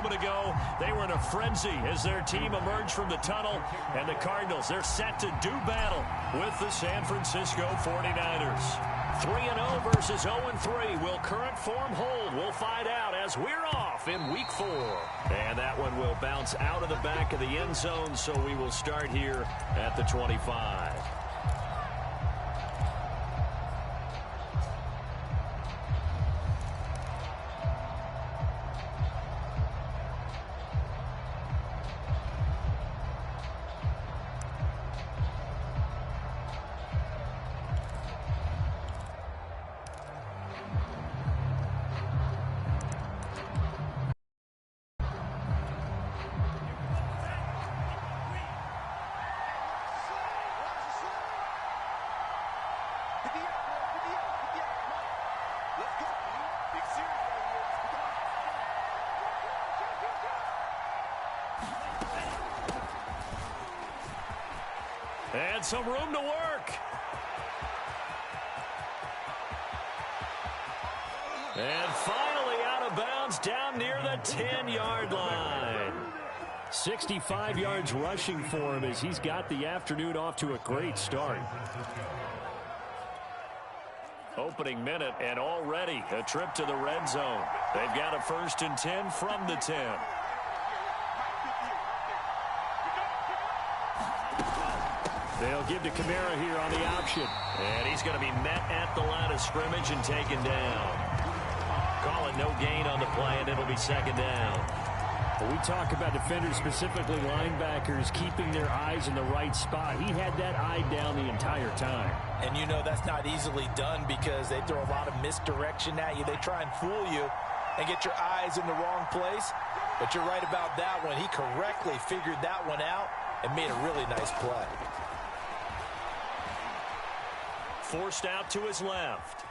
moment ago. They were in a frenzy as their team emerged from the tunnel. And the Cardinals, they're set to do battle with the San Francisco 49ers. 3-0 versus 0-3. Will current form hold? We'll find out as we're off in Week 4. And that one will bounce out of the back of the end zone, so we will start here at the 25. And some room to work. And finally out of bounds down near the 10-yard line. 65 yards rushing for him as he's got the afternoon off to a great start. Opening minute and already a trip to the red zone. They've got a 1st and 10 from the 10. They'll give to Kamara here on the option. And he's going to be met at the line of scrimmage and taken down. Call it no gain on the play, and it'll be 2nd down. When we talk about defenders, specifically linebackers, keeping their eyes in the right spot. He had that eye down the entire time. And you know that's not easily done because they throw a lot of misdirection at you. They try and fool you and get your eyes in the wrong place. But you're right about that one. He correctly figured that one out and made a really nice play. Forced out to his left.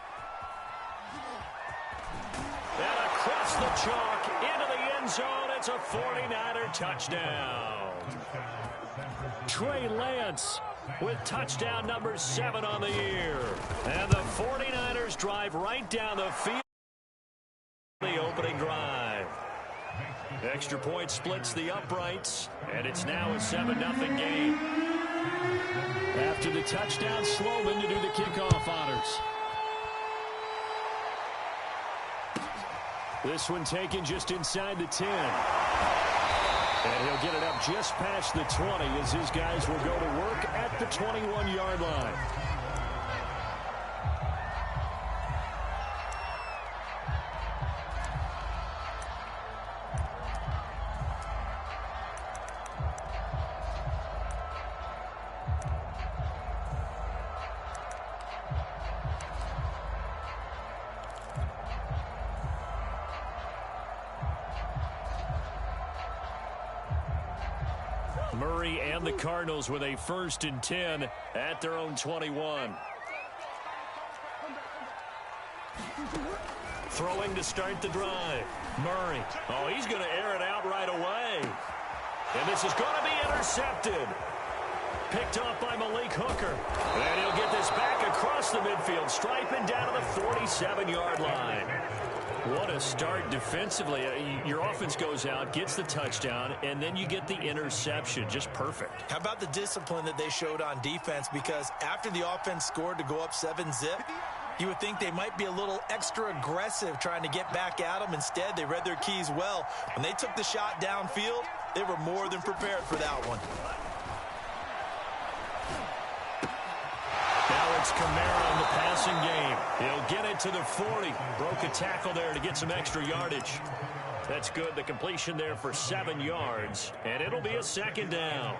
And across the chalk into the end zone. It's a 49er touchdown. Trey Lance with touchdown number 7 on the year. And the 49ers drive right down the field. The opening drive. Extra point splits the uprights. And it's now a 7-0 game. After the touchdown, Sloman to do the kickoff honors. This one taken just inside the 10. And he'll get it up just past the 20 as his guys will go to work at the 21-yard line. Murray and the Cardinals with a 1st and 10 at their own 21. Throwing to start the drive. Murray. Oh, he's going to air it out right away. And this is going to be intercepted. Picked off by Malik Hooker. And he'll get this back across the midfield, striping down to the 47-yard line. What a start defensively. Your offense goes out, gets the touchdown, and then you get the interception. Just perfect. How about the discipline that they showed on defense? Because after the offense scored to go up 7-zip, you would think they might be a little extra aggressive trying to get back at them. Instead, they read their keys well. When they took the shot downfield, they were more than prepared for that one. Now it's Kamara in the passing game. He'll get it to the 40. Broke a tackle there to get some extra yardage. That's good. The completion there for 7 yards. And it'll be a 2nd down.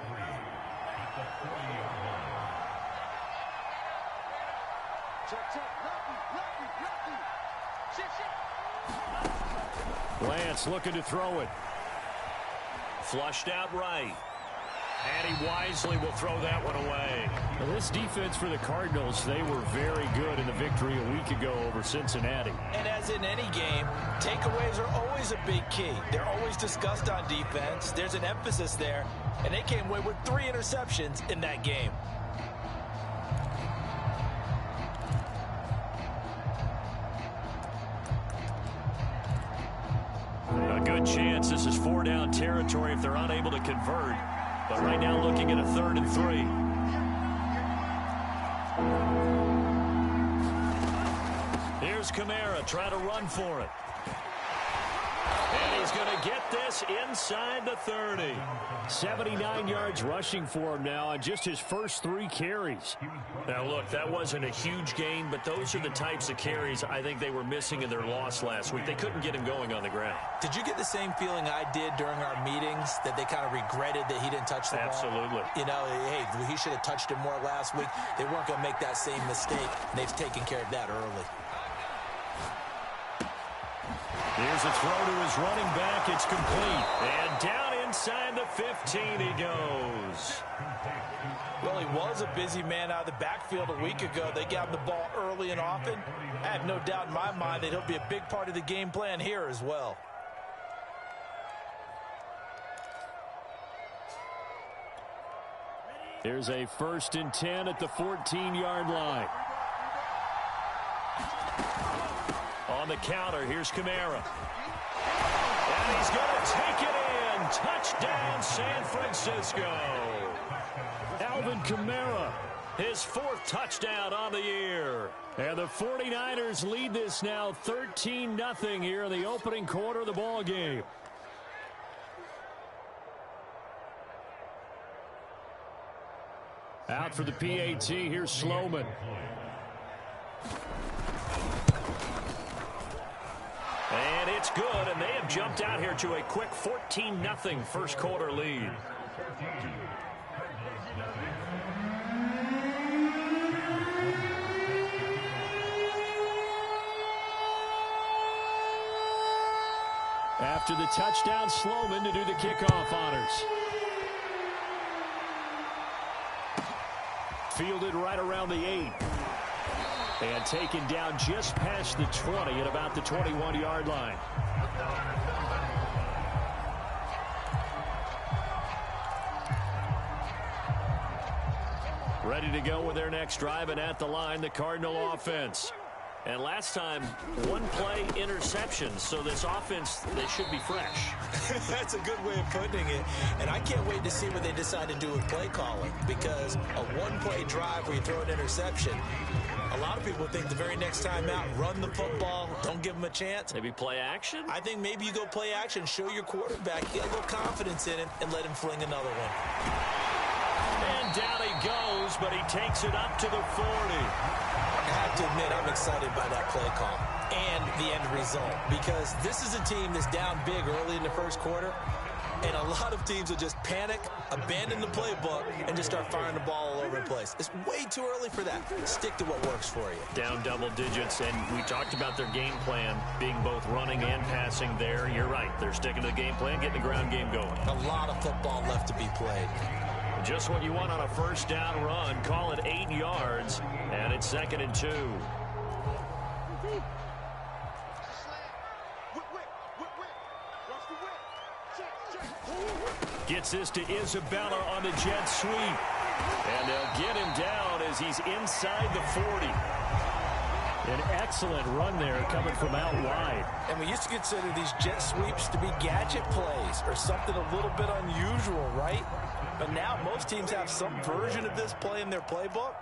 Lance looking to throw it. Flushed out right. And he wisely will throw that one away. Now, this defense for the Cardinals, they were very good in the victory a week ago over Cincinnati. And as in any game, takeaways are always a big key. They're always discussed on defense. There's an emphasis there. And they came away with 3 interceptions in that game. Good chance this is 4-down territory if they're unable to convert. But right now looking at a 3rd and 3. Here's Kamara trying to run for it. And he's going to get this inside the 30. 79 yards rushing for him now on just his first 3 carries. Now, look, that wasn't a huge gain, but those are the types of carries I think they were missing in their loss last week. They couldn't get him going on the ground. Did you get the same feeling I did during our meetings, that they kind of regretted that he didn't touch the ball? Absolutely. You know, hey, he should have touched it more last week. They weren't going to make that same mistake, and they've taken care of that early. Here's a throw to his running back. It's complete. And down inside the 15 he goes. Well, he was a busy man out of the backfield a week ago. They got him the ball early and often. I have no doubt in my mind that he'll be a big part of the game plan here as well. Here's a 1st and 10 at the 14-yard line. On the counter, here's Kamara. And he's going to take it in. Touchdown, San Francisco. Alvin Kamara, his 4th touchdown on the year. And the 49ers lead this now 13-0 here in the opening quarter of the ball game. Out for the PAT, here's Sloman. And it's good, and they have jumped out here to a quick 14-0 first quarter lead. After the touchdown, Sloman to do the kickoff honors. Fielded right around the 8. And taken down just past the 20 at about the 21-yard line. Ready to go with their next drive, and at the line, the Cardinal offense. And last time, 1-play interception, so this offense, they should be fresh. That's a good way of putting it. And I can't wait to see what they decide to do with play calling, because a 1-play drive where you throw an interception, a lot of people think the very next time out, run the football, don't give them a chance. Maybe play action? I think maybe you go play action, show your quarterback, get a little confidence in it, and let him fling another one. And down he goes, but he takes it up to the 40. I have to admit, I'm excited by that play call and the end result, because this is a team that's down big early in the first quarter, and a lot of teams will just panic, abandon the playbook, and just start firing the ball all over the place. It's way too early for that. Stick to what works for you. Down double digits, and we talked about their game plan being both running and passing there. You're right. They're sticking to the game plan, getting the ground game going. A lot of football left to be played. Just what you want on a first down run. Call it 8 yards, and it's 2nd and 2. Gets this to Isabella on the jet sweep. And they'll get him down as he's inside the 40. An excellent run there coming from out wide. And we used to consider these jet sweeps to be gadget plays or something a little bit unusual, right? But now most teams have some version of this play in their playbook.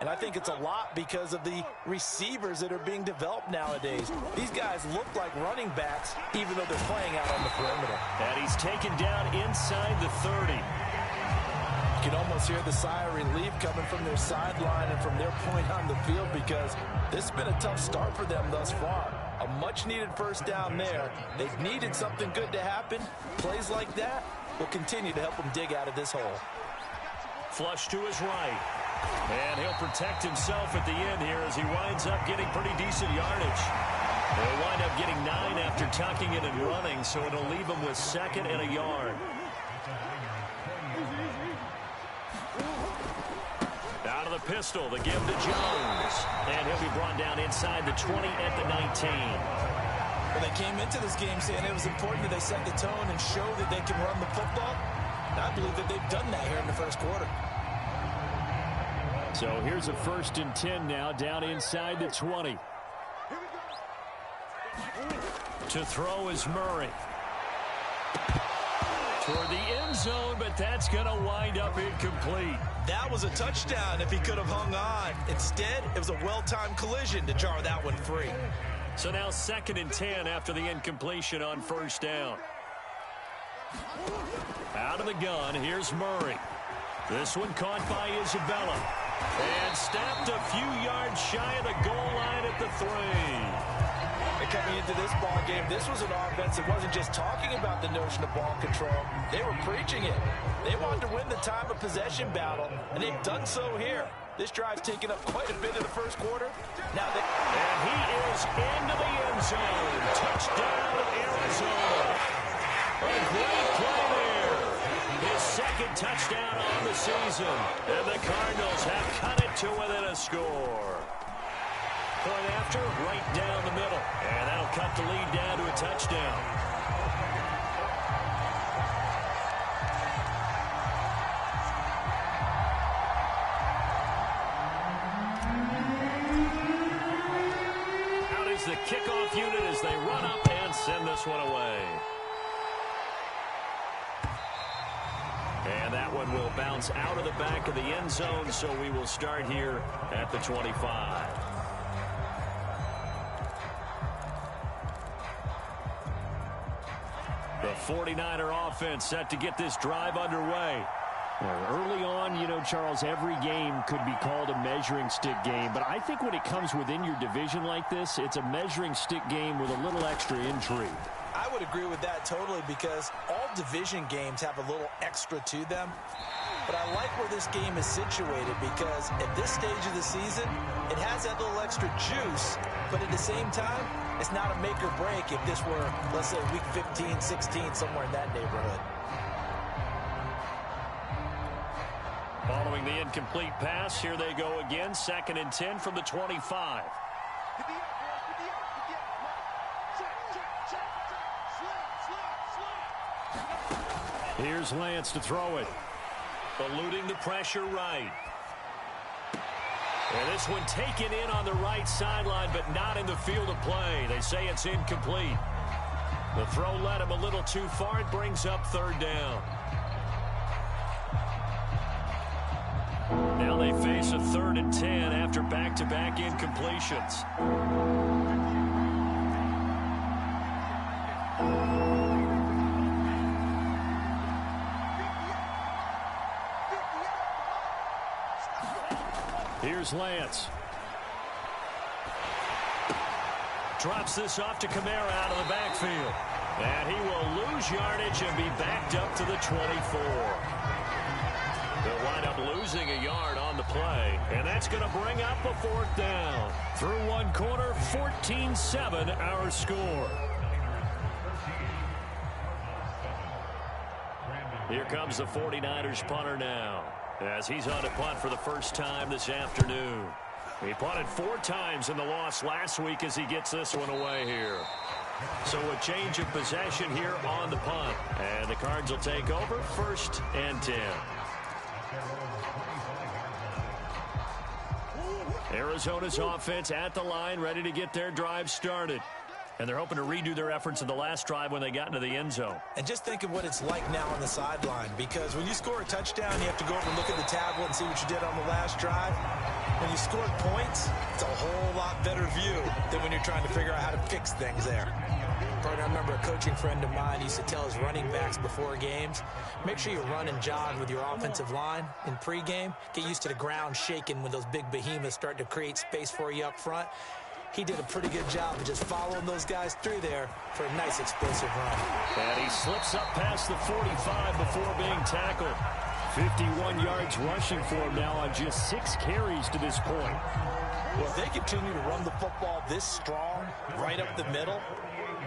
And I think it's a lot because of the receivers that are being developed nowadays. These guys look like running backs, even though they're playing out on the perimeter. And he's taken down inside the 30. You can almost hear the sigh of relief coming from their sideline and from their point on the field, because this has been a tough start for them thus far. A much-needed first down there. They've needed something good to happen. Plays like that will continue to help them dig out of this hole. Flush to his right. And he'll protect himself at the end here as he winds up getting pretty decent yardage. They'll wind up getting 9 after tucking it and running, so it'll leave him with 2nd and a yard. Out of the pistol, the give to Jones. And he'll be brought down inside the 20 at the 19. Well, they came into this game saying it was important that they set the tone and show that they can run the football. And I believe that they've done that here in the first quarter. So here's a 1st and 10 now, down inside the 20. To throw is Murray. toward the end zone, but that's going to wind up incomplete. That was a touchdown if he could have hung on. Instead, it was a well-timed collision to jar that one free. So now 2nd and 10 after the incompletion on 1st down. Out of the gun, here's Murray. This one caught by Isabella. And snapped a few yards shy of the goal line at the 3. And coming into this ball game, this was an offense that wasn't just talking about the notion of ball control. They were preaching it. They wanted to win the time of possession battle, and they've done so here. This drive's taken up quite a bit in the first quarter. Now and he is into the end zone. Touchdown, Arizona. A great play there. His 2nd touchdown on the season. And the Cardinals have cut it to within a score. Point after, right down the middle. And that'll cut the lead down to a touchdown. Out is the kickoff unit as they run up and send this one away. And that one will bounce out of the back of the end zone, so we will start here at the 25. The 49er offense set to get this drive underway. Early on, you know, Charles, every game could be called a measuring stick game, but I think when it comes within your division like this, it's a measuring stick game with a little extra intrigue. I would agree with that totally because all division games have a little extra to them. But I like where this game is situated because at this stage of the season, it has that little extra juice, but at the same time, it's not a make or break if this were, let's say, week 15, 16, somewhere in that neighborhood. Following the incomplete pass, here they go again, 2nd and 10 from the 25. Here's Lance to throw it. Eluding the pressure right. And this one taken in on the right sideline, but not in the field of play. They say it's incomplete. The throw led him a little too far. It brings up 3rd down. Now they face a 3rd and 10 after back-to-back incompletions. Here's Lance. Drops this off to Kamara out of the backfield. And he will lose yardage and be backed up to the 24. They'll wind up losing a yard on the play. And that's going to bring up a 4th down. Through one quarter, 14-7 our score. Here comes the 49ers punter now, as he's on a punt for the first time this afternoon. He punted 4 times in the loss last week as he gets this one away here. So a change of possession here on the punt. And the Cards will take over 1st and 10. Arizona's offense at the line, ready to get their drive started. And they're hoping to redo their efforts in the last drive when they got into the end zone. And just think of what it's like now on the sideline, because when you score a touchdown, you have to go over and look at the tablet and see what you did on the last drive. When you scored points, it's a whole lot better view than when you're trying to figure out how to fix things there. I remember a coaching friend of mine used to tell his running backs before games, make sure you run and jog with your offensive line in pregame. Get used to the ground shaking when those big behemoths start to create space for you up front. He did a pretty good job of just following those guys through there for a nice explosive run. And he slips up past the 45 before being tackled. 51 yards rushing for him now on just 6 carries to this point. Well, if they continue to run the football this strong, right up the middle,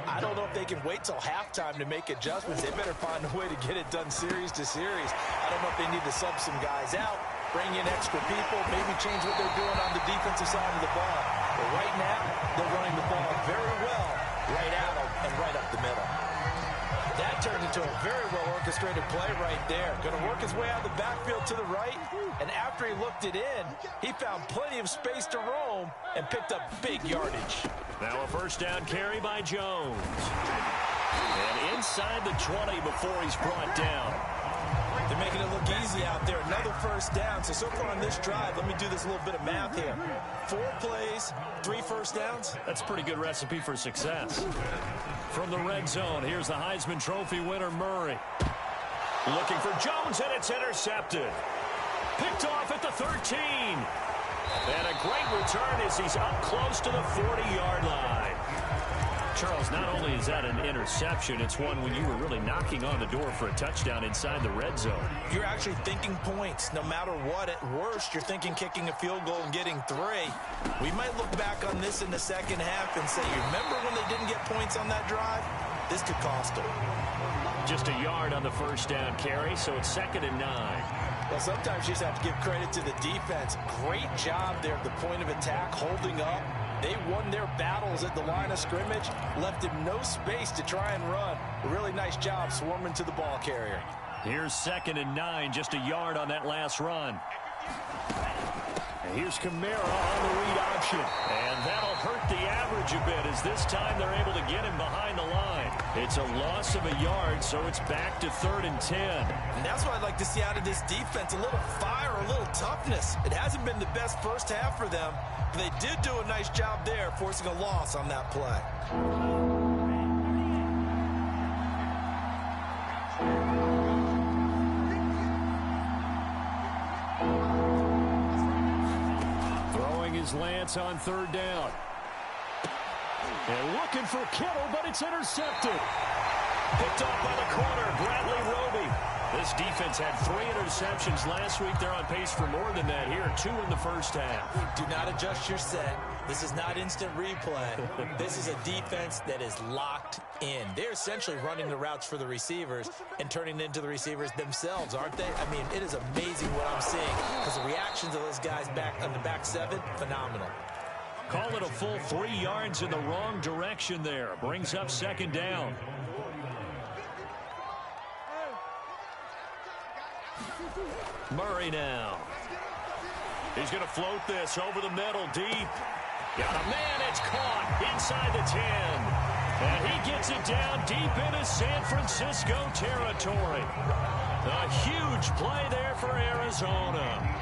I don't know if they can wait till halftime to make adjustments. They better find a way to get it done series to series. I don't know if they need to sub some guys out, bring in extra people, maybe change what they're doing on the defensive side of the ball. But right now, they're running the ball very well right at them and right up the middle. That turned into a very well-orchestrated play right there. Going to work his way out of the backfield to the right, and after he looked it in, he found plenty of space to roam and picked up big yardage. Now a first down carry by Jones. And inside the 20 before he's brought down. They're making it look easy out there. Another first down. So far on this drive, let me do this little bit of math here. 4 plays, 3 first downs. That's a pretty good recipe for success. From the red zone, here's the Heisman Trophy winner, Murray. Looking for Jones, and it's intercepted. Picked off at the 13. And a great return as he's up close to the 40-yard line. Charles, not only is that an interception, it's one when you were really knocking on the door for a touchdown inside the red zone. You're actually thinking points. No matter what, at worst, you're thinking kicking a field goal and getting 3. We might look back on this in the second half and say, you remember when they didn't get points on that drive? This could cost them. Just a yard on the first down carry, so it's 2nd and 9. Well, sometimes you just have to give credit to the defense. Great job there at the point of attack, holding up. They won their battles at the line of scrimmage, left him no space to try and run. A really nice job swarming to the ball carrier. Here's 2nd and 9, just a yard on that last run. And here's Kamara on the read option. And that'll hurt the average a bit as this time they're able to get him behind the line. It's a loss of a yard, so it's back to 3rd and 10. And that's what I'd like to see out of this defense, a little fire, a little toughness. It hasn't been the best first half for them, but they did do a nice job there, forcing a loss on that play. Lance on 3rd down. And looking for Kittle, but it's intercepted. Picked off by the corner, Bradley Roby. This defense had 3 interceptions last week. They're on pace for more than that here. 2 in the first half. Do not adjust your set. This is not instant replay. This is a defense that is locked in. They're essentially running the routes for the receivers and turning it into the receivers themselves, aren't they? I mean, it is amazing what I'm seeing because the reactions of those guys back on the back 7, phenomenal. Call it a full 3 yards in the wrong direction there. Brings up 2nd down. Murray now. He's going to float this over the middle deep. Got a man, it's caught inside the 10. And he gets it down deep into San Francisco territory. A huge play there for Arizona.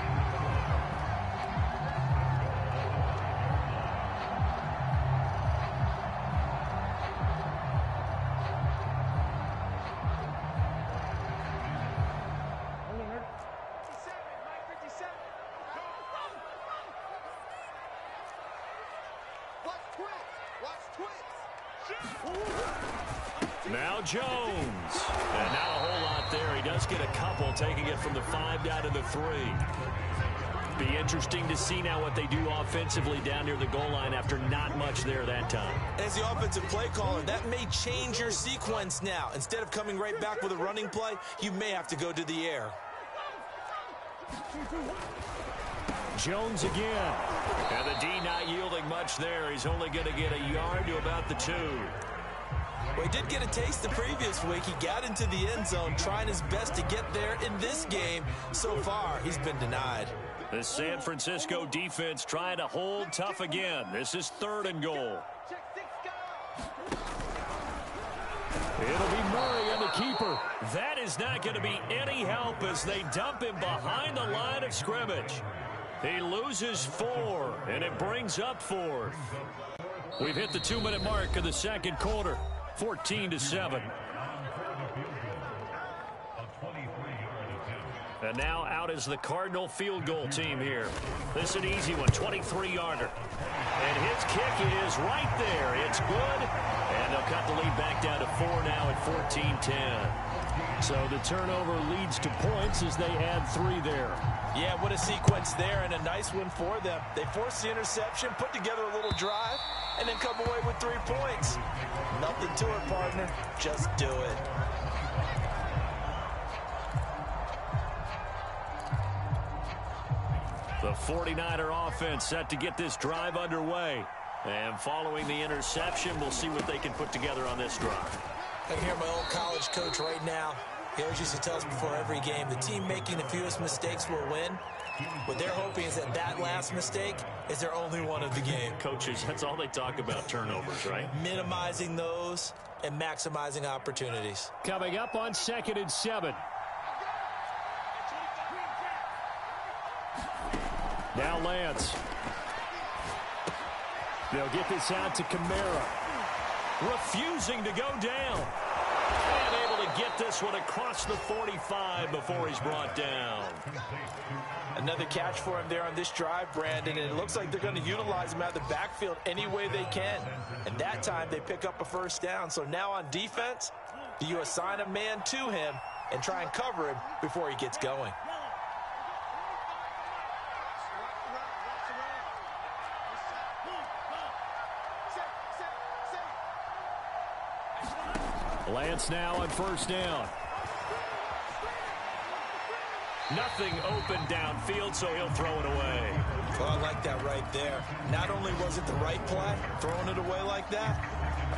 Now Jones. And not a whole lot there. He does get a couple, taking it from the 5 down to the 3. Be interesting to see now what they do offensively down near the goal line after not much there that time. As the offensive play caller, that may change your sequence now. Instead of coming right back with a running play, you may have to go to the air. Jones again. And the D not yielding much there. He's only going to get a yard to about the 2. Well, he did get a taste the previous week. He got into the end zone, trying his best to get there in this game. So far, he's been denied. The San Francisco defense trying to hold tough again. This is 3rd and goal. It'll be Murray and the keeper. That is not going to be any help as they dump him behind the line of scrimmage. He loses 4, and it brings up 4th. We've hit the 2-minute mark of the second quarter. 14-7. And now out is the Cardinal field goal team here. This is an easy one, 23-yarder. And his kick is right there. It's good. And they'll cut the lead back down to 4 now at 14-10. So the turnover leads to points as they add 3 there. Yeah, what a sequence there, and a nice one for them. They forced the interception, put together a little drive, and then come away with 3 points. Nothing to it, partner. Just do it. The 49er offense set to get this drive underway. And following the interception, we'll see what they can put together on this drive. I hear my old college coach right now. He always used to tell us before every game, the team making the fewest mistakes will win. What they're hoping is that last mistake is their only one of the game. Coaches, that's all they talk about, turnovers, right? Minimizing those and maximizing opportunities. Coming up on 2nd and 7. Now Lance. They'll get this out to Kamara. Refusing to go down. And able to get this one across the 45 before he's brought down. Another catch for him there on this drive, Brandon, and it looks like they're going to utilize him out of the backfield any way they can. And that time they pick up a first down. So now on defense, do you assign a man to him and try and cover him before he gets going? Lance now on first down. Nothing open downfield, so he'll throw it away. Well, I like that right there. Not only was it the right play, throwing it away like that,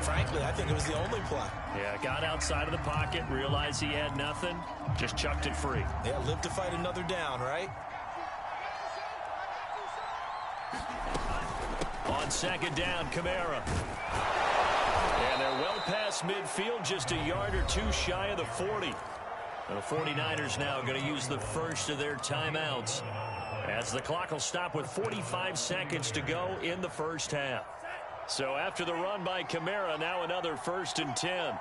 frankly, I think it was the only play. Yeah, got outside of the pocket, realized he had nothing, just chucked it free. Yeah, live to fight another down, right? On 2nd down, Kamara. And they're well past midfield, just a yard or two shy of the 40. The 49ers now going to use the first of their timeouts as the clock will stop with 45 seconds to go in the first half. So after the run by Kamara, now another 1st and 10.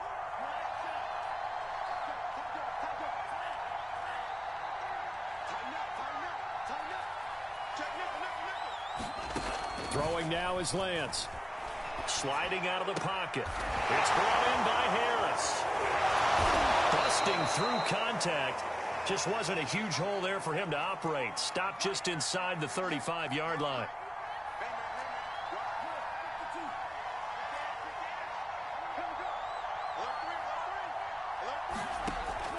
Throwing now is Lance. Sliding out of the pocket. It's brought in by Harris. Busting through contact. Just wasn't a huge hole there for him to operate. Stopped just inside the 35-yard line.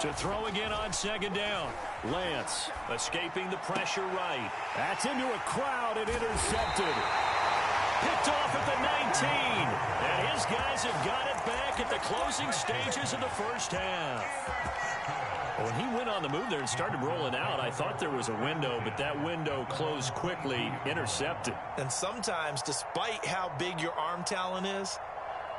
To throw again on 2nd down. Lance escaping the pressure right. That's into a crowd and intercepted. Picked off at the 19. And his guys have got it back at the closing stages of the first half. When he went on the move there and started rolling out, I thought there was a window, but that window closed quickly, intercepted. And sometimes, despite how big your arm talent is,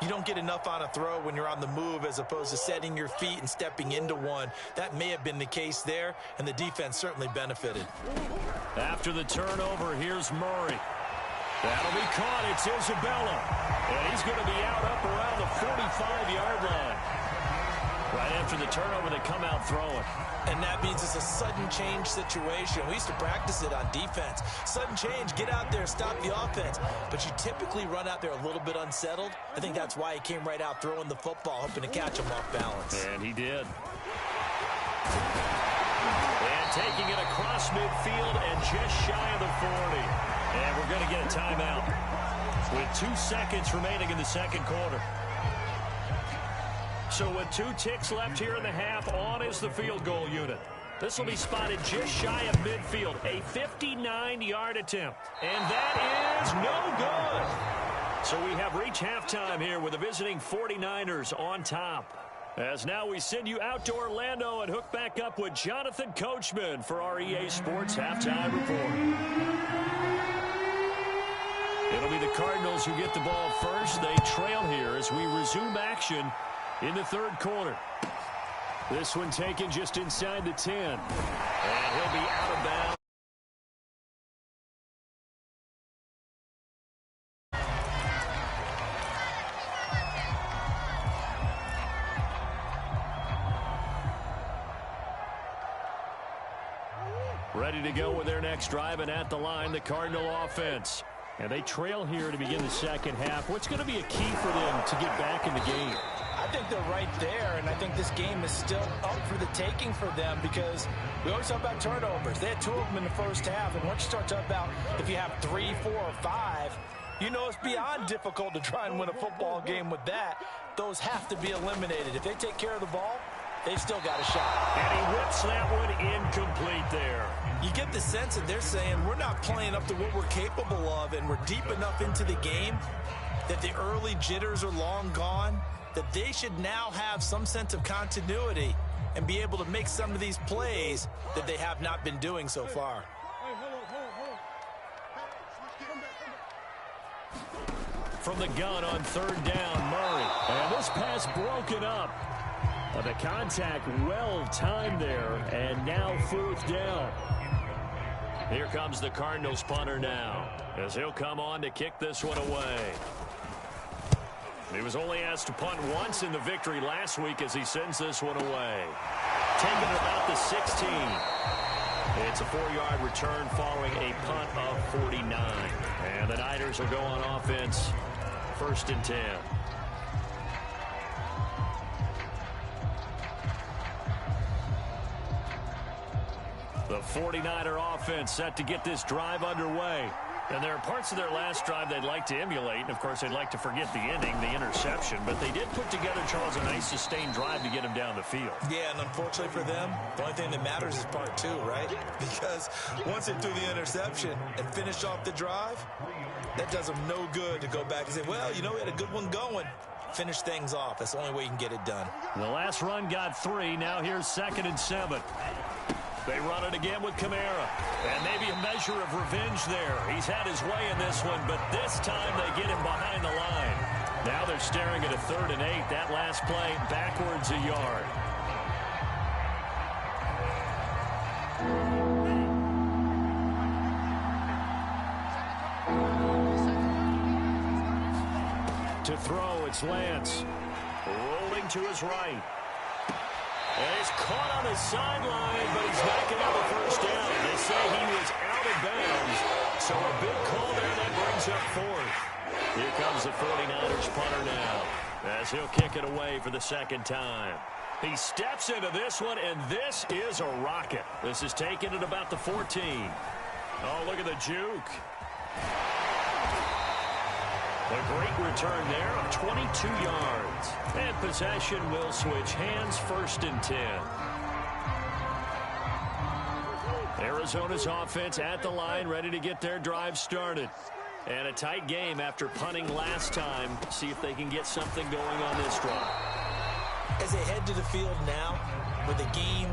you don't get enough on a throw when you're on the move as opposed to setting your feet and stepping into one. That may have been the case there, and the defense certainly benefited. After the turnover, here's Murray. That'll be caught. It's Isabella. And he's going to be out up around the 45-yard line. Right after the turnover, they come out throwing. And that means it's a sudden change situation. We used to practice it on defense. Sudden change, get out there, stop the offense. But you typically run out there a little bit unsettled. I think that's why he came right out throwing the football, hoping to catch him off balance. And he did. And taking it across midfield and just shy of the 40. And we're going to get a timeout with 2 seconds remaining in the second quarter. So with 2 ticks left here in the half, on is the field goal unit. This will be spotted just shy of midfield. A 59-yard attempt. And that is no good. So we have reached halftime here with the visiting 49ers on top. As now we send you out to Orlando and hook back up with Jonathan Coachman for our EA Sports Halftime Report. It'll be the Cardinals who get the ball first. They trail here as we resume action in the third quarter. This one taken just inside the 10. And he'll be out of bounds. Ready to go with their next drive, and at the line, the Cardinal offense. And they trail here to begin the second half. What's going to be a key for them to get back in the game? I think they're right there, and I think this game is still up for the taking for them because we always talk about turnovers. They had 2 of them in the first half, and once you start talking about if you have 3, 4, or 5, you know it's beyond difficult to try and win a football game with that. Those have to be eliminated. If they take care of the ball, they've still got a shot. And he whips that one incomplete there. You get the sense that they're saying we're not playing up to what we're capable of, and we're deep enough into the game that the early jitters are long gone, that they should now have some sense of continuity and be able to make some of these plays that they have not been doing so far. From the gun on third down, Murray. And this pass broken up. The contact well timed there, and now fourth down. Here comes the Cardinals punter now, as he'll come on to kick this one away. He was only asked to punt once in the victory last week as he sends this one away. Taking it about the 16. It's a 4-yard return following a punt of 49. And the Niners will go on offense, 1st and 10. The 49er offense set to get this drive underway. And there are parts of their last drive they'd like to emulate. And, of course, they'd like to forget the inning, the interception. But they did put together, Charles, a nice sustained drive to get him down the field. Yeah, and unfortunately for them, the only thing that matters is part 2, right? Because once they threw the interception and finished off the drive, that does them no good to go back and say, well, you know, we had a good one going. Finish things off. That's the only way you can get it done. The last run got 3. Now here's 2nd and 7. They run it again with Kamara. And maybe a measure of revenge there. He's had his way in this one, but this time they get him behind the line. Now they're staring at a 3rd and 8. That last play backwards a yard. To throw, it's Lance. Rolling to his right. And he's caught on the sideline, but he's not going to have a first down. They say he was out of bounds, so a big call there that brings up 4th. Here comes the 49ers punter now, as he'll kick it away for the 2nd time. He steps into this one, and this is a rocket. This is taken at about the 14. Oh, look at the juke. A great return there of 22 yards. And possession will switch hands, 1st and 10. Arizona's offense at the line, ready to get their drive started. And a tight game after punting last time. See if they can get something going on this drive. As they head to the field now, with the game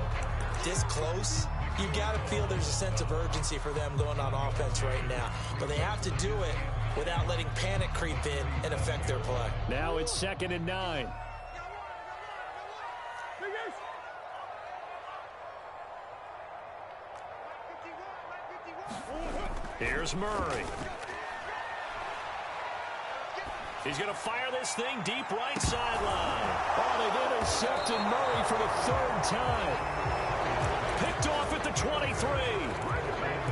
this close, you've got to feel there's a sense of urgency for them going on offense right now. But they have to do it without letting panic creep in and affect their play. Now it's 2nd and 9. Here's Murray. He's going to fire this thing deep right sideline. Oh, they've intercepted Murray for the 3rd time. Picked off at the 23.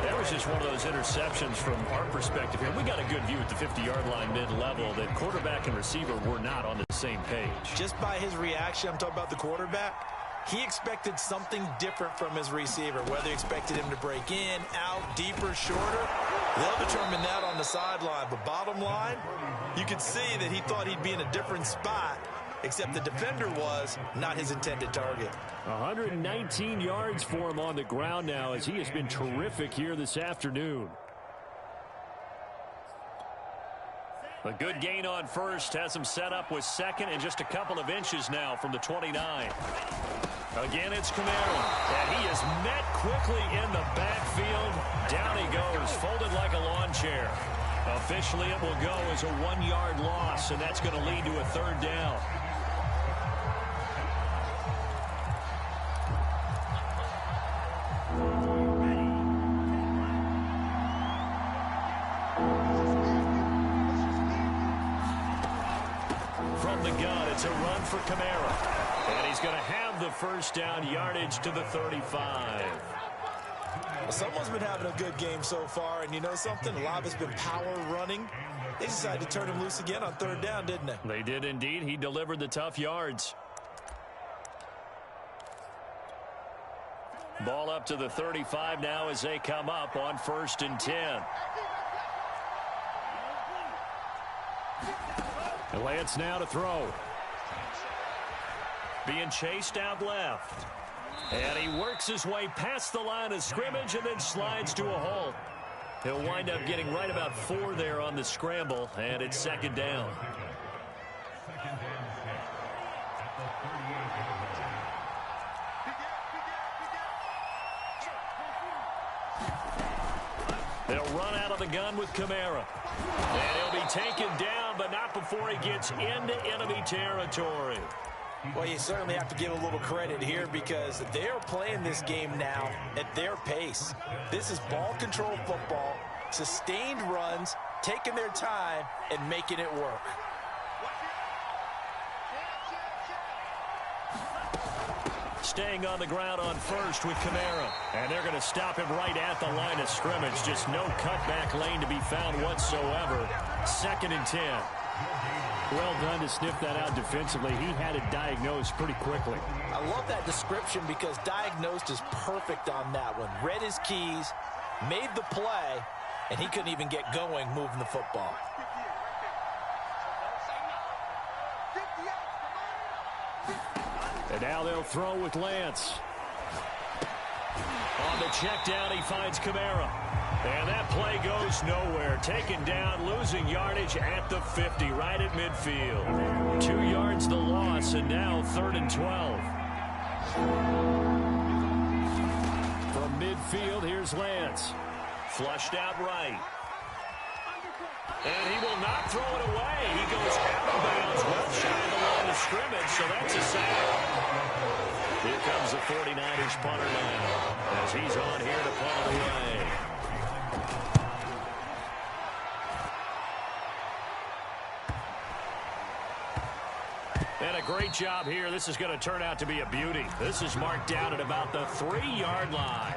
That was just one of those interceptions from our perspective here. We got a good view at the 50-yard line mid-level that quarterback and receiver were not on the same page. Just by his reaction, I'm talking about the quarterback, he expected something different from his receiver, whether he expected him to break in, out, deeper, shorter. They'll determine that on the sideline. But bottom line, you could see that he thought he'd be in a different spot, except the defender was not his intended target. 119 yards for him on the ground now as he has been terrific here this afternoon. A good gain on 1st has him set up with 2nd and just a couple of inches now from the 29. Again, it's Kamara, and he is met quickly in the backfield. Down he goes, folded like a lawn chair. Officially, it will go as a 1-yard loss, and that's going to lead to a 3rd down. From the gun, it's a run for Kamara. And he's going to have the 1st down, yardage to the 35. Well, someone's been having a good game so far, and you know something? A lot of it's been power running. They decided to turn him loose again on 3rd down, didn't they? They did indeed. He delivered the tough yards. Ball up to the 35 now as they come up on 1st and 10. And Lance now to throw. Being chased out left. And he works his way past the line of scrimmage and then slides to a halt. He'll wind up getting right about 4 there on the scramble, and it's 2nd down. They'll run out of the gun with Kamara. And he'll be taken down, but not before he gets into enemy territory. Well, you certainly have to give a little credit here because they're playing this game now at their pace. This is ball control football, sustained runs, taking their time, and making it work. Staying on the ground on first with Kamara. And they're going to stop him right at the line of scrimmage. Just no cutback lane to be found whatsoever. 2nd and 10. Well done to sniff that out defensively. He had it diagnosed pretty quickly. I love that description because diagnosed is perfect on that one. Read his keys, made the play, and he couldn't even get going moving the football. And now they'll throw with Lance. On the check down, he finds Kamara. And that play goes nowhere. Taken down, losing yardage at the 50, right at midfield. 2 yards the loss, and now 3rd and 12. From midfield, here's Lance. Flushed out right. And he will not throw it away. He goes out of bounds, well shy of the line of scrimmage, so that's a sack. Here comes the 49ers punter now, as he's on here to punt it away. And a great job here. This is going to turn out to be a beauty. This is marked down at about the 3-yard line.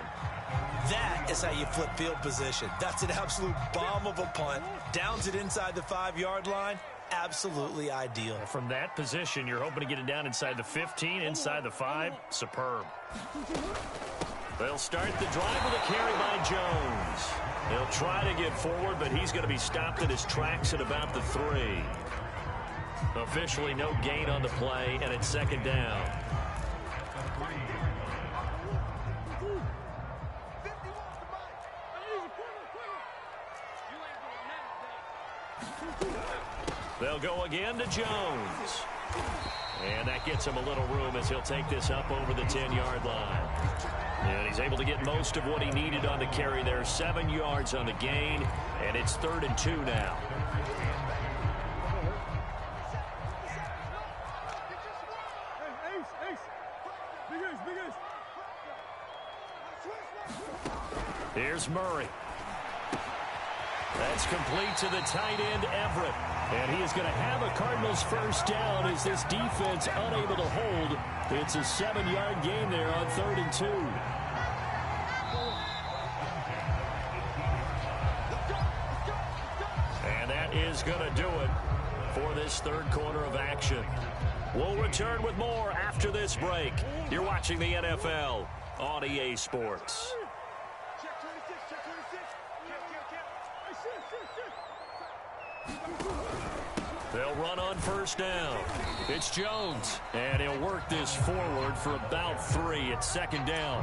That is how you flip field position. That's an absolute bomb of a punt. Downs it inside the 5-yard line. Absolutely ideal. From that position, you're hoping to get it down inside the 15, inside the 5. Superb. They'll start the drive with a carry by Jones. He'll try to get forward, but he's going to be stopped in his tracks at about the 3. Officially no gain on the play, and it's 2nd down. They'll go again to Jones. And that gets him a little room as he'll take this up over the 10-yard line. And he's able to get most of what he needed on the carry there. 7 yards on the gain, and it's 3rd and 2 now. Here's Murray. That's complete to the tight end, Everett. And he is going to have a Cardinals first down as this defense unable to hold. It's a 7-yard gain there on 3rd and 2. And that is going to do it for this 3rd quarter of action. We'll return with more after this break. You're watching the NFL on EA Sports. They'll run on first down. It's Jones, and he'll work this forward for about 3. It's 2nd down.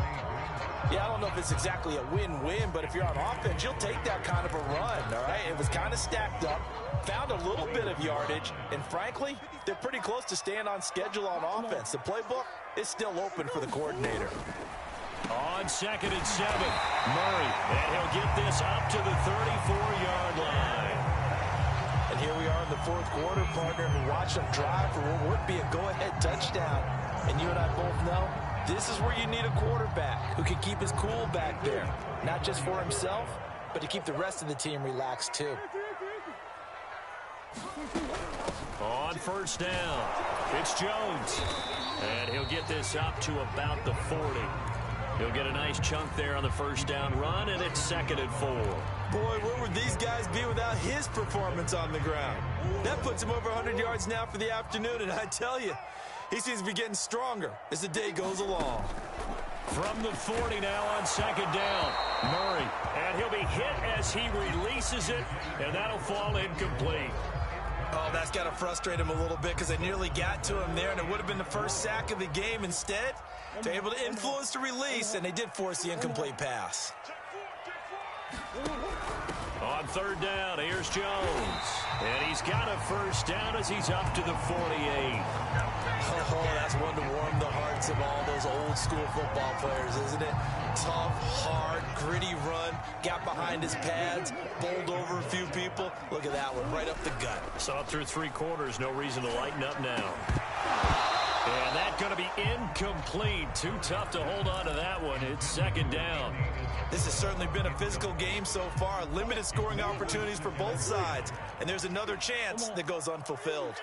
Yeah, I don't know if it's exactly a win-win, but if you're on offense, you'll take that kind of a run, all right? It was kind of stacked up, found a little bit of yardage, and frankly, they're pretty close to staying on schedule on offense. The playbook is still open for the coordinator. On 2nd and 7, Murray, and he'll get this up to the 34-yard line. And here we are in the 4th quarter, partner, and watch them drive for what would be a go-ahead touchdown. And you and I both know this is where you need a quarterback who can keep his cool back there, not just for himself, but to keep the rest of the team relaxed too. On first down, it's Jones, and he'll get this up to about the 40. He'll get a nice chunk there on the first down run, and it's 2nd and 4. Boy, where would these guys be without his performance on the ground? That puts him over 100 yards now for the afternoon, and I tell you, he seems to be getting stronger as the day goes along. From the 40 now on 2nd down, Murray, and he'll be hit as he releases it, and that'll fall incomplete. Oh, that's got to frustrate him a little bit because they nearly got to him there, and it would have been the first sack of the game. Instead, they're able to influence the release, and they did force the incomplete pass. On third down, here's Jones. And he's got a first down as he's up to the 48. Oh, that's one to warm the hearts of all those old school football players, isn't it? Tough, hard, gritty run. Got behind his pads, bowled over a few people. Look at that one, right up the gut. So up through 3 quarters, no reason to lighten up now. And that's going to be incomplete. Too tough to hold on to that one. It's second down. This has certainly been a physical game so far. Limited scoring opportunities for both sides. And there's another chance that goes unfulfilled.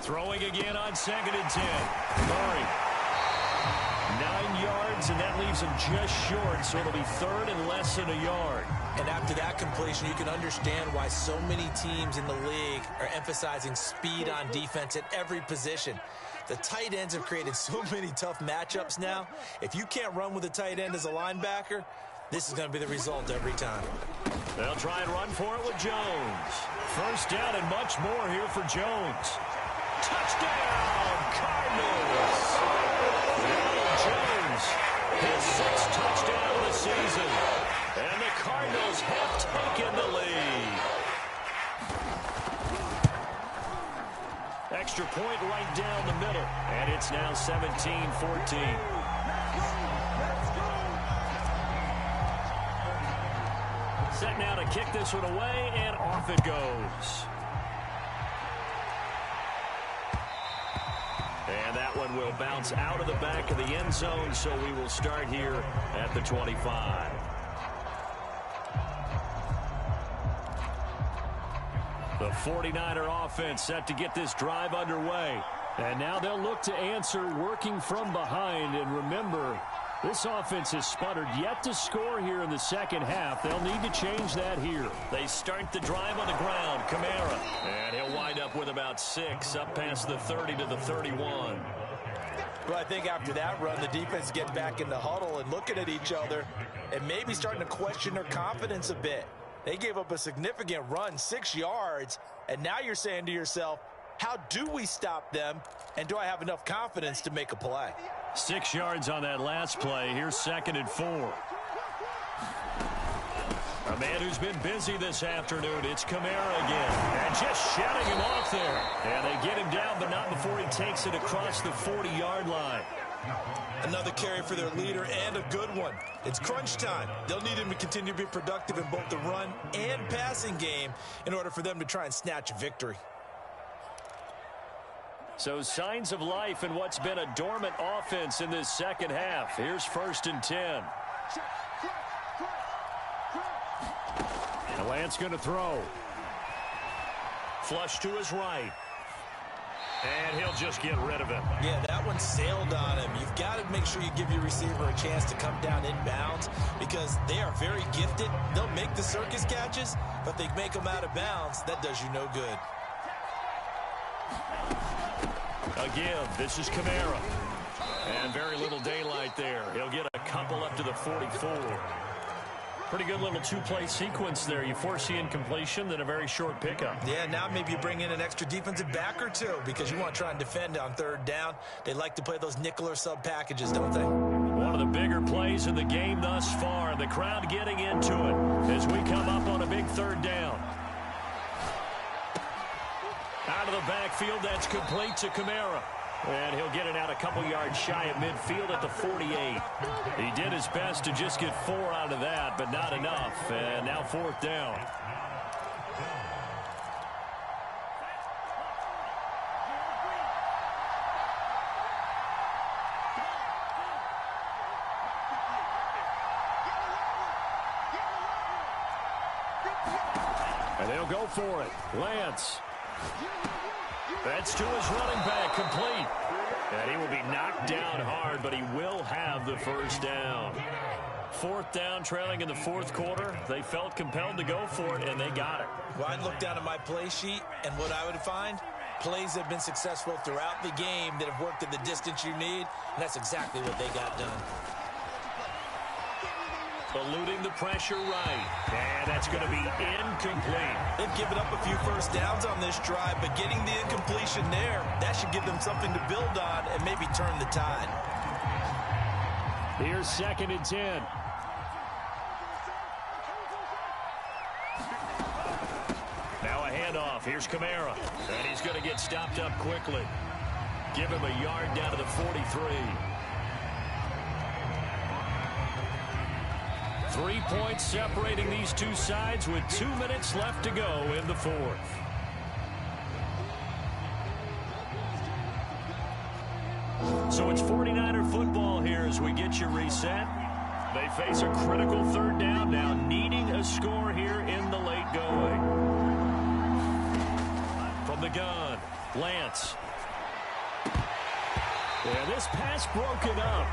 Throwing again on 2nd and 10. Murray. 9 yards, and that leaves him just short, so it'll be third and less than a yard. And after that completion, you can understand why so many teams in the league are emphasizing speed on defense at every position. The tight ends have created so many tough matchups now. If you can't run with a tight end as a linebacker, this is going to be the result every time. They'll try and run for it with Jones. First down and much more here for Jones. Touchdown, Cardinals! Ronald Jones, his 6th touchdown of the season. And the Cardinals have taken the lead. Extra point right down the middle. And it's now 17-14. Set now to kick this one away, and off it goes. And that one will bounce out of the back of the end zone, so we will start here at the 25. The 49er offense set to get this drive underway. And now they'll look to answer working from behind. And remember, this offense has sputtered yet to score here in the second half. They'll need to change that here. They start the drive on the ground. Kamara. And he'll wind up with about 6 up past the 30 to the 31. Well, I think after that run, the defense get back in the huddle and looking at each other and maybe starting to question their confidence a bit. They gave up a significant run, 6 yards, and now you're saying to yourself, how do we stop them, and do I have enough confidence to make a play? 6 yards on that last play. Here's 2nd and 4. A man who's been busy this afternoon. It's Kamara again. And just shutting him off there. And they get him down, but not before he takes it across the 40-yard line. Another carry for their leader and a good one. It's crunch time. They'll need him to continue to be productive in both the run and passing game in order for them to try and snatch a victory. So signs of life in what's been a dormant offense in this second half. Here's 1st and 10. And Lance going to throw. Flush to his right. And he'll just get rid of it. Yeah, that one sailed on him. You've got to make sure you give your receiver a chance to come down inbounds because they are very gifted. They'll make the circus catches, but they make them out of bounds. That does you no good. Again, this is Kamara. And very little daylight there. He'll get a couple up to the 44. Pretty good little 2-play sequence there. You force the incompletion, then a very short pickup. Yeah, now maybe you bring in an extra defensive back or two because you want to try and defend on 3rd down. They like to play those nickel or sub packages, don't they? One of the bigger plays in the game thus far. The crowd getting into it as we come up on a big 3rd down. Out of the backfield, that's complete to Kamara. And he'll get it out a couple yards shy of midfield at the 48. He did his best to just get 4 out of that, but not enough. And now 4th down. And they'll go for it. Lance. That's to his running back, complete. And he will be knocked down hard, but he will have the 1st down. 4th down, trailing in the 4th quarter. They felt compelled to go for it, and they got it. Well, I'd look down at my play sheet, and what I would find, plays have been successful throughout the game that have worked at the distance you need, and that's exactly what they got done. Eluding the pressure right. And that's going to be incomplete. They've given up a few 1st downs on this drive, but getting the incompletion there, that should give them something to build on and maybe turn the tide. Here's 2nd and 10. Now a handoff. Here's Kamara. And he's going to get stopped up quickly. Give him a yard down to the 43. 3 points separating these two sides with 2 minutes left to go in the 4th. So it's 49er football here as we get you reset. They face a critical 3rd down now, needing a score here in the late going. From the gun, Lance. And this pass broken up.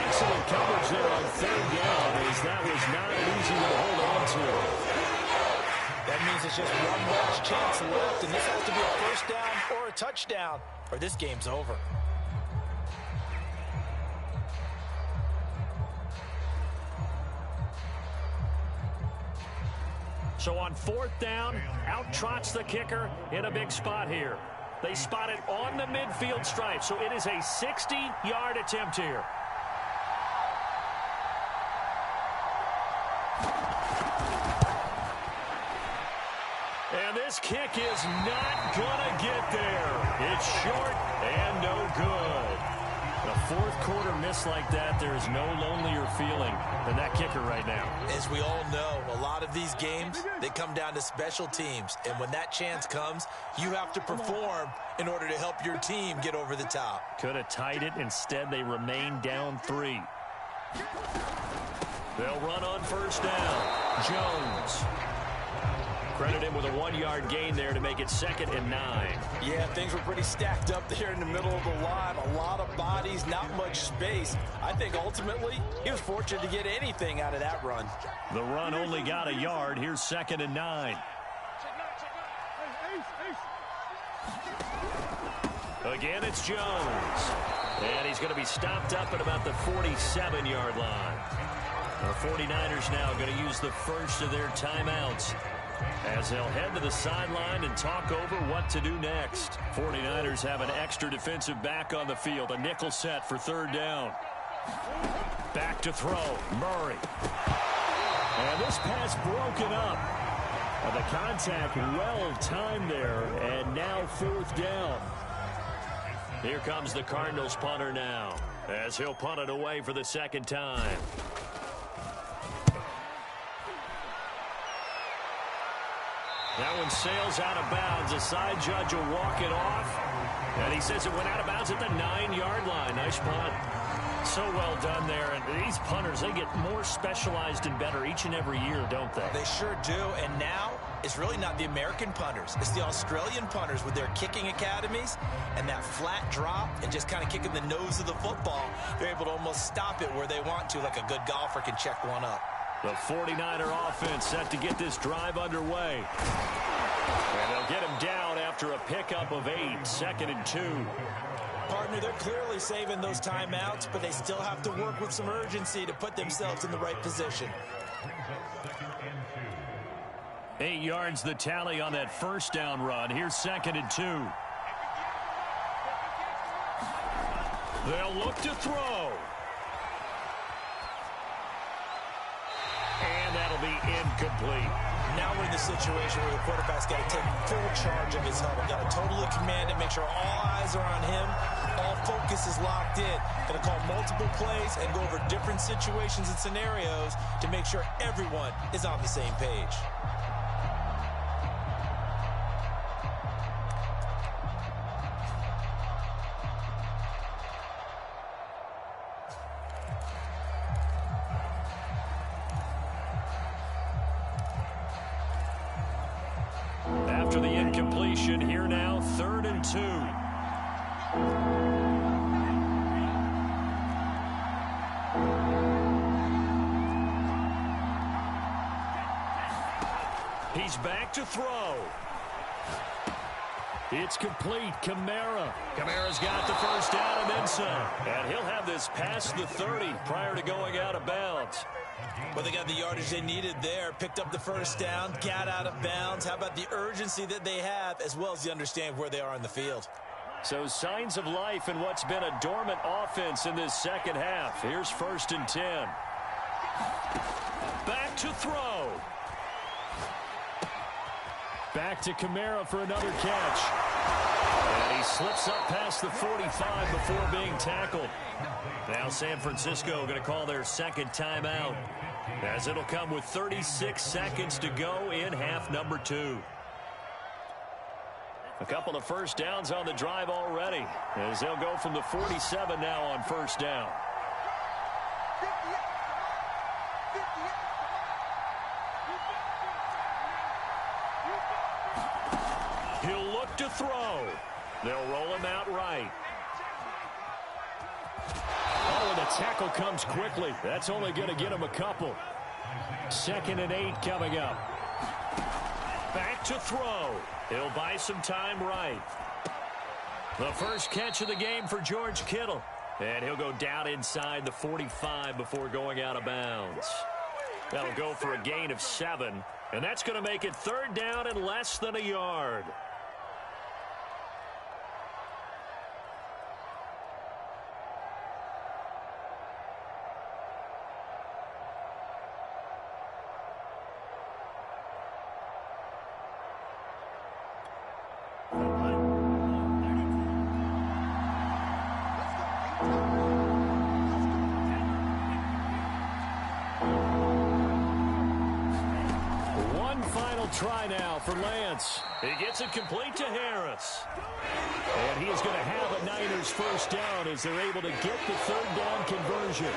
Excellent coverage there on 3rd down, as that was not an easy one to hold on to. That means it's just one last chance left, and this has to be a 1st down or a touchdown, or this game's over. So on 4th down, out trots the kicker in a big spot here. They spot it on the midfield stripe, so it is a 60-yard attempt here. And this kick is not going to get there. It's short and no good. A 4th quarter miss like that, there is no lonelier feeling than that kicker right now. As we all know, a lot of these games, they come down to special teams. And when that chance comes, you have to perform in order to help your team get over the top. Could have tied it. Instead, they remain down 3. They'll run on 1st down. Jones. Credit him with a 1-yard gain there to make it 2nd and 9. Yeah, things were pretty stacked up there in the middle of the line. A lot of bodies, not much space. I think ultimately he was fortunate to get anything out of that run. The run only got a yard. Here's 2nd and 9. Again, it's Jones. And he's going to be stopped up at about the 47-yard line. The 49ers now going to use the first of their timeouts, as they'll head to the sideline and talk over what to do next. 49ers have an extra defensive back on the field. A nickel set for 3rd down. Back to throw. Murray. And this pass broken up. And the contact well timed there. And now 4th down. Here comes the Cardinals punter now, as he'll punt it away for the 2nd time. That one sails out of bounds. The side judge will walk it off. And he says it went out of bounds at the 9-yard line. Nice punt. So well done there. And these punters, they get more specialized and better each and every year, don't they? They sure do. And now it's really not the American punters. It's the Australian punters with their kicking academies and that flat drop and just kind of kicking the nose of the football. They're able to almost stop it where they want to, like a good golfer can check one up. The 49er offense set to get this drive underway. And they'll get him down after a pickup of 8, 2nd and 2. Partner, they're clearly saving those timeouts, but they still have to work with some urgency to put themselves in the right position. 8 yards the tally on that 1st down run. Here's 2nd and 2. They'll look to throw. And that'll be incomplete. Now we're in the situation where the quarterback's got to take full charge of his huddle. Got to totally command it, make sure all eyes are on him. All focus is locked in. Going to call multiple plays and go over different situations and scenarios to make sure everyone is on the same page. After the incompletion, here now, 3rd and 2. He's back to throw. It's complete. Kamara. Kamara's got the 1st down and then some. And he'll have this past the 30 prior to going out of bounds. Well, they got the yardage they needed there, picked up the 1st down, got out of bounds. How about the urgency that they have, as well as the understanding where they are in the field? So signs of life in what's been a dormant offense in this second half. Here's 1st and 10. Back to throw. Back to Kamara for another catch. And he slips up past the 45 before being tackled. Now San Francisco going to call their second timeout, as it'll come with 36 seconds to go in half number 2. A couple of first downs on the drive already, as they'll go from the 47 now on first down. He'll look to throw. They'll roll him out right. Oh, and the tackle comes quickly. That's only going to get him a couple. 2nd and 8 coming up. Back to throw. He'll buy some time right. The first catch of the game for George Kittle. And he'll go down inside the 45 before going out of bounds. That'll go for a gain of 7. And that's going to make it 3rd down and less than a yard. Try now for Lance. He gets it complete to Harris. And he is going to have a Niners first down as they're able to get the 3rd down conversion.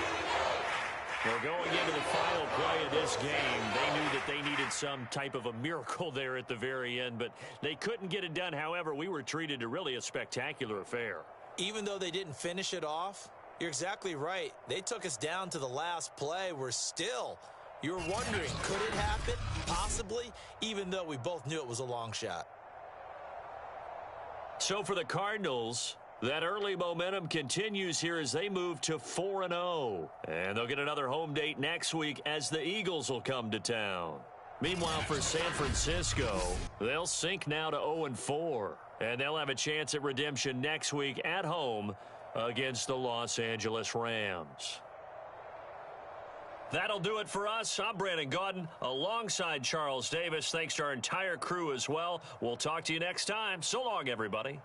Well, going into the final play of this game, they knew that they needed some type of a miracle there at the very end, but they couldn't get it done. However, we were treated to really a spectacular affair. Even though they didn't finish it off, you're exactly right. They took us down to the last play. We're still... You're wondering, could it happen? Possibly, even though we both knew it was a long shot. So for the Cardinals, that early momentum continues here as they move to 4-0. And they'll get another home date next week as the Eagles will come to town. Meanwhile, for San Francisco, they'll sink now to 0-4. And they'll have a chance at redemption next week at home against the Los Angeles Rams. That'll do it for us. I'm Brandon Gaudin alongside Charles Davis. Thanks to our entire crew as well. We'll talk to you next time. So long, everybody.